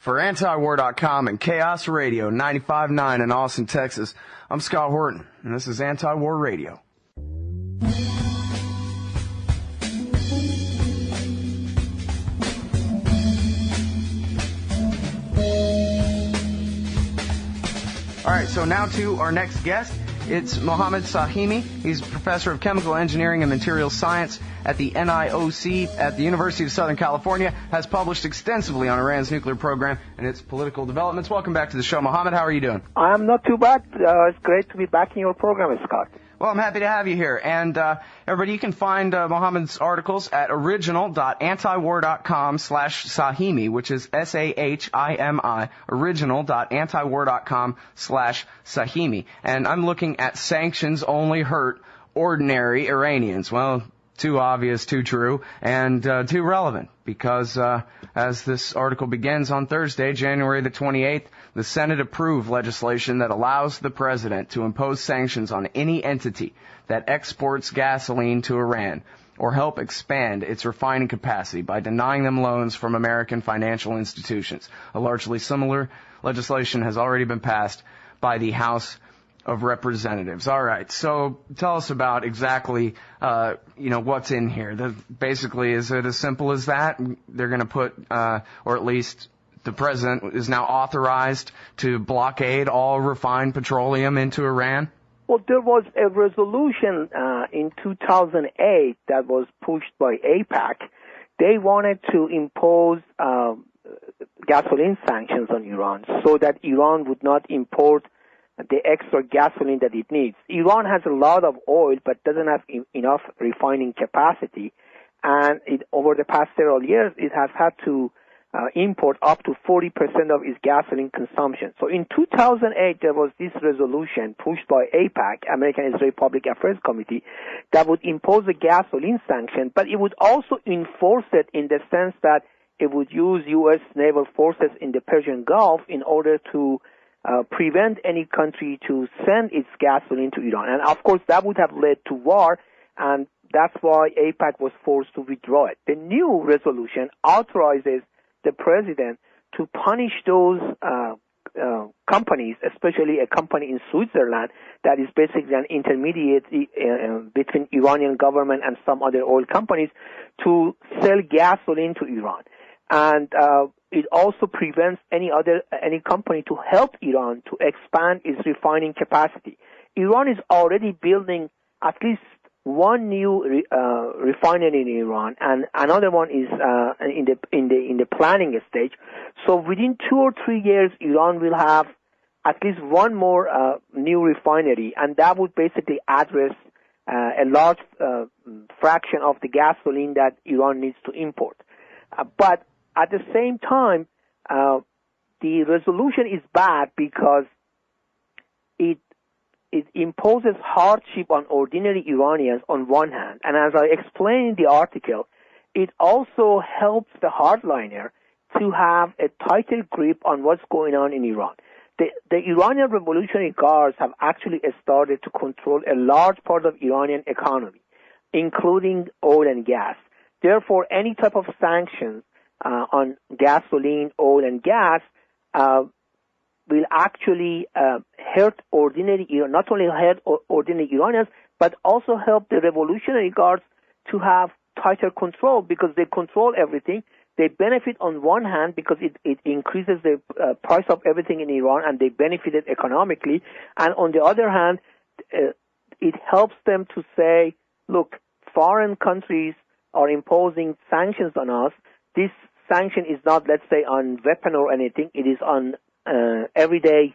For antiwar.com and Chaos Radio 95.9 in Austin, Texas, I'm Scott Horton, and this is Anti-War Radio. All right, so now to our next guest. It's Mohammed Sahimi. He's a professor of chemical engineering and materials science at the NIOC at the University of Southern California, has published extensively on Iran's nuclear program and its political developments. Welcome back to the show, Mohammed. How are you doing? I'm not too bad. It's great to be back in your program, Scott. Well, I'm happy to have you here. And everybody, you can find Mohammed's articles at original.antiwar.com/Sahimi, which is Sahimi, original.antiwar.com/Sahimi. And I'm looking at sanctions only hurt ordinary Iranians. Well, too obvious, too true, and too relevant, because as this article begins on Thursday, January the 28th, the Senate approved legislation that allows the president to impose sanctions on any entity that exports gasoline to Iran or help expand its refining capacity by denying them loans from American financial institutions. A largely similar legislation has already been passed by the House of Representatives. All right, so tell us about exactly, what's in here. Basically, is it as simple as that? They're going to put, or at least the president is now authorized to blockade all refined petroleum into Iran? Well, there was a resolution in 2008 that was pushed by AIPAC. They wanted to impose gasoline sanctions on Iran so that Iran would not import the extra gasoline that it needs. Iran has a lot of oil but doesn't have enough refining capacity, and over the past several years it has had to import up to 40% of its gasoline consumption. So in 2008 there was this resolution pushed by AIPAC, American Israeli Public Affairs Committee, that would impose a gasoline sanction, but it would also enforce it in the sense that it would use U.S. naval forces in the Persian Gulf in order to prevent any country to send its gasoline to Iran. And of course that would have led to war, and that's why AIPAC was forced to withdraw it. The new resolution authorizes the president to punish those companies, especially a company in Switzerland that is basically an intermediate between Iranian government and some other oil companies, to sell gasoline to Iran. And it also prevents any company to help Iran to expand its refining capacity. Iran is already building at least one new refinery in Iran, and another one is in the planning stage. So within 2 or 3 years, Iran will have at least one more new refinery, and that would basically address a large fraction of the gasoline that Iran needs to import. But at the same time, the resolution is bad because it imposes hardship on ordinary Iranians on one hand, and as I explained in the article, it also helps the hardliner to have a tighter grip on what's going on in Iran. The Iranian Revolutionary Guards have actually started to control a large part of Iranian economy, including oil and gas. Therefore, any type of sanctions on gasoline, oil, and gas will actually hurt not only hurt ordinary Iranians, but also help the Revolutionary Guards to have tighter control, because they control everything. They benefit on one hand because it increases the price of everything in Iran, and they benefited economically. And on the other hand, it helps them to say, look, foreign countries are imposing sanctions on us. This sanction is not, let's say, on weapon or anything. It is on everyday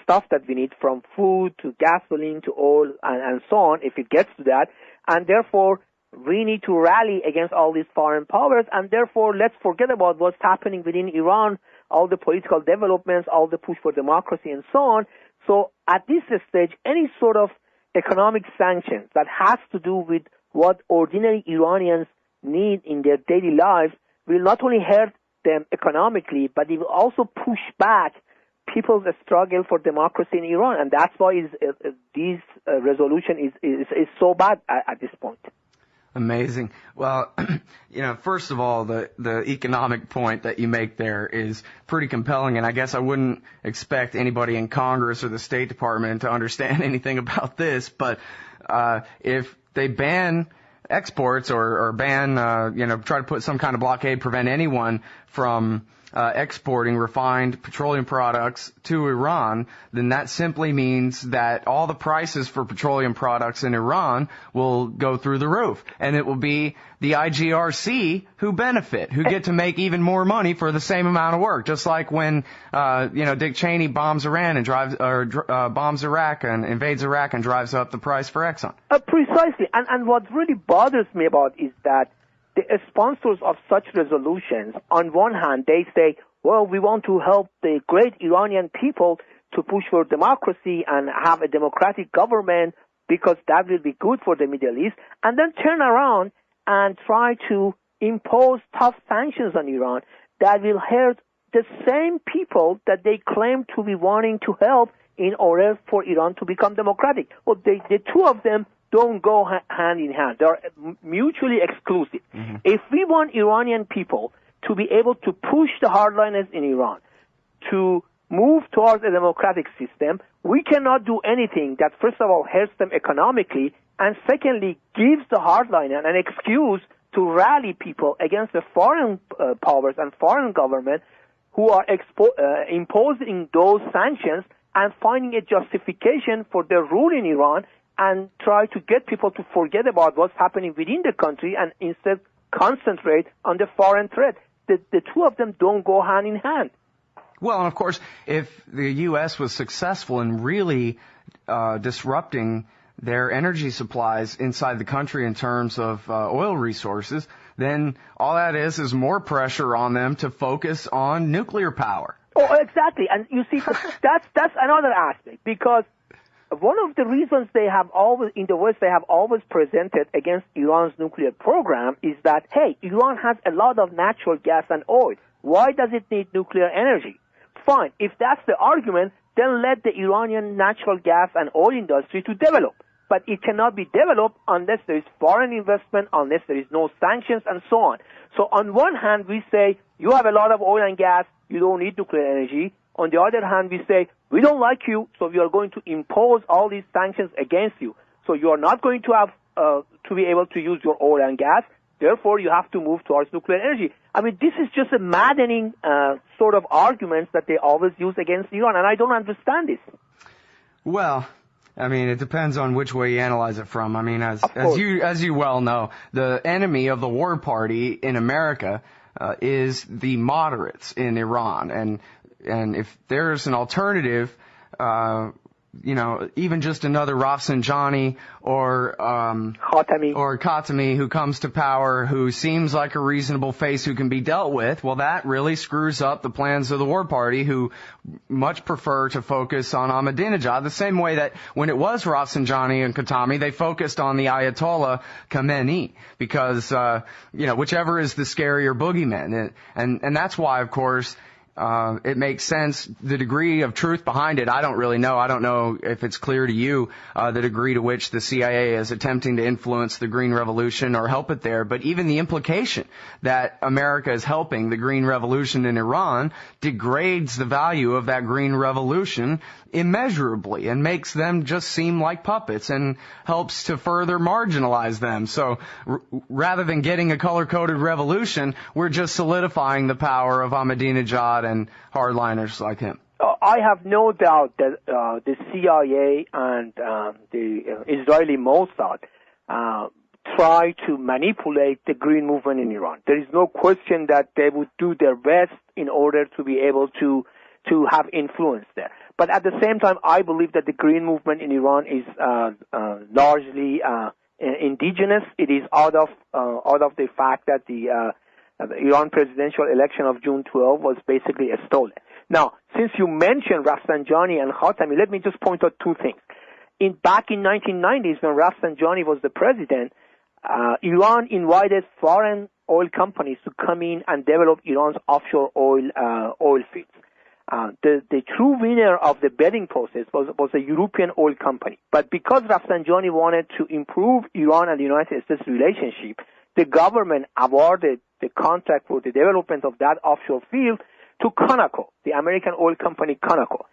stuff that we need, from food to gasoline to oil and so on, if it gets to that. And therefore, we need to rally against all these foreign powers, and therefore let's forget about what's happening within Iran, all the political developments, all the push for democracy and so on. So at this stage, any sort of economic sanctions that has to do with what ordinary Iranians need in their daily lives will not only hurt them economically, but it will also push back people's struggle for democracy in Iran, and that's why this resolution is so bad at this point. Amazing. Well, first of all, the economic point that you make there is pretty compelling, and I guess I wouldn't expect anybody in Congress or the State Department to understand anything about this, but if they ban exports or ban, try to put some kind of blockade, prevent anyone from exporting refined petroleum products to Iran, then that simply means that all the prices for petroleum products in Iran will go through the roof. And it will be the IGRC who benefit, who get to make even more money for the same amount of work. Just like when, Dick Cheney bombs Iran and bombs Iraq and invades Iraq and drives up the price for Exxon. Precisely. And what really bothers me about is that the sponsors of such resolutions, on one hand, they say, well, we want to help the great Iranian people to push for democracy and have a democratic government because that will be good for the Middle East, and then turn around and try to impose tough sanctions on Iran that will hurt the same people that they claim to be wanting to help in order for Iran to become democratic. Well, the two of them don't go hand in hand. They're mutually exclusive. Mm-hmm. If we want Iranian people to be able to push the hardliners in Iran to move towards a democratic system, we cannot do anything that, first of all, hurts them economically, and secondly, gives the hardliner an excuse to rally people against the foreign powers and foreign government who are imposing those sanctions and finding a justification for their rule in Iran, and try to get people to forget about what's happening within the country and instead concentrate on the foreign threat. The two of them don't go hand in hand. Well, and of course, if the U.S. was successful in really disrupting their energy supplies inside the country in terms of oil resources, then all that is more pressure on them to focus on nuclear power. Oh, exactly. And you see, that's another aspect, because one of the reasons in the West they have always presented against Iran's nuclear program is that, hey, Iran has a lot of natural gas and oil. Why does it need nuclear energy? Fine. If that's the argument, then let the Iranian natural gas and oil industry to develop. But it cannot be developed unless there is foreign investment, unless there is no sanctions, and so on. So on one hand, we say, you have a lot of oil and gas, you don't need nuclear energy. On the other hand, we say, we don't like you, so we are going to impose all these sanctions against you. So you are not going to have to be able to use your oil and gas. Therefore, you have to move towards nuclear energy. I mean, this is just a maddening sort of arguments that they always use against Iran, and I don't understand this. Well, I mean, it depends on which way you analyze it from. I mean, as you well know, the enemy of the war party in America is the moderates in Iran, and if there's an alternative, even just another Rafsanjani or Khatami who comes to power, who seems like a reasonable face who can be dealt with, well, that really screws up the plans of the war party, who much prefer to focus on Ahmadinejad, the same way that when it was Rafsanjani and Khatami, they focused on the Ayatollah Khamenei, because, whichever is the scarier boogeyman. And that's why, of course, it makes sense. The degree of truth behind it, I don't really know. I don't know if it's clear to you, the degree to which the CIA is attempting to influence the Green Revolution or help it there. But even the implication that America is helping the Green Revolution in Iran degrades the value of that Green Revolution immeasurably and makes them just seem like puppets and helps to further marginalize them. So rather than getting a color-coded revolution, we're just solidifying the power of Ahmadinejad and hardliners like him. I have no doubt that the CIA and the Israeli Mossad try to manipulate the Green movement in Iran. There is no question that they would do their best in order to be able to have influence there. But at the same time, I believe that the Green movement in Iran is largely indigenous. It is out of the fact that the Iran presidential election of June 12 was basically stolen. Now, since you mentioned Rafsanjani and Khatami, let me just point out two things. Back in 1990s, when Rafsanjani was the president, Iran invited foreign oil companies to come in and develop Iran's offshore oil fields. The true winner of the bidding process was a European oil company. But because Rafsanjani wanted to improve Iran and the United States relationship, the government awarded the contract for the development of that offshore field to Conoco, the American oil company Conoco.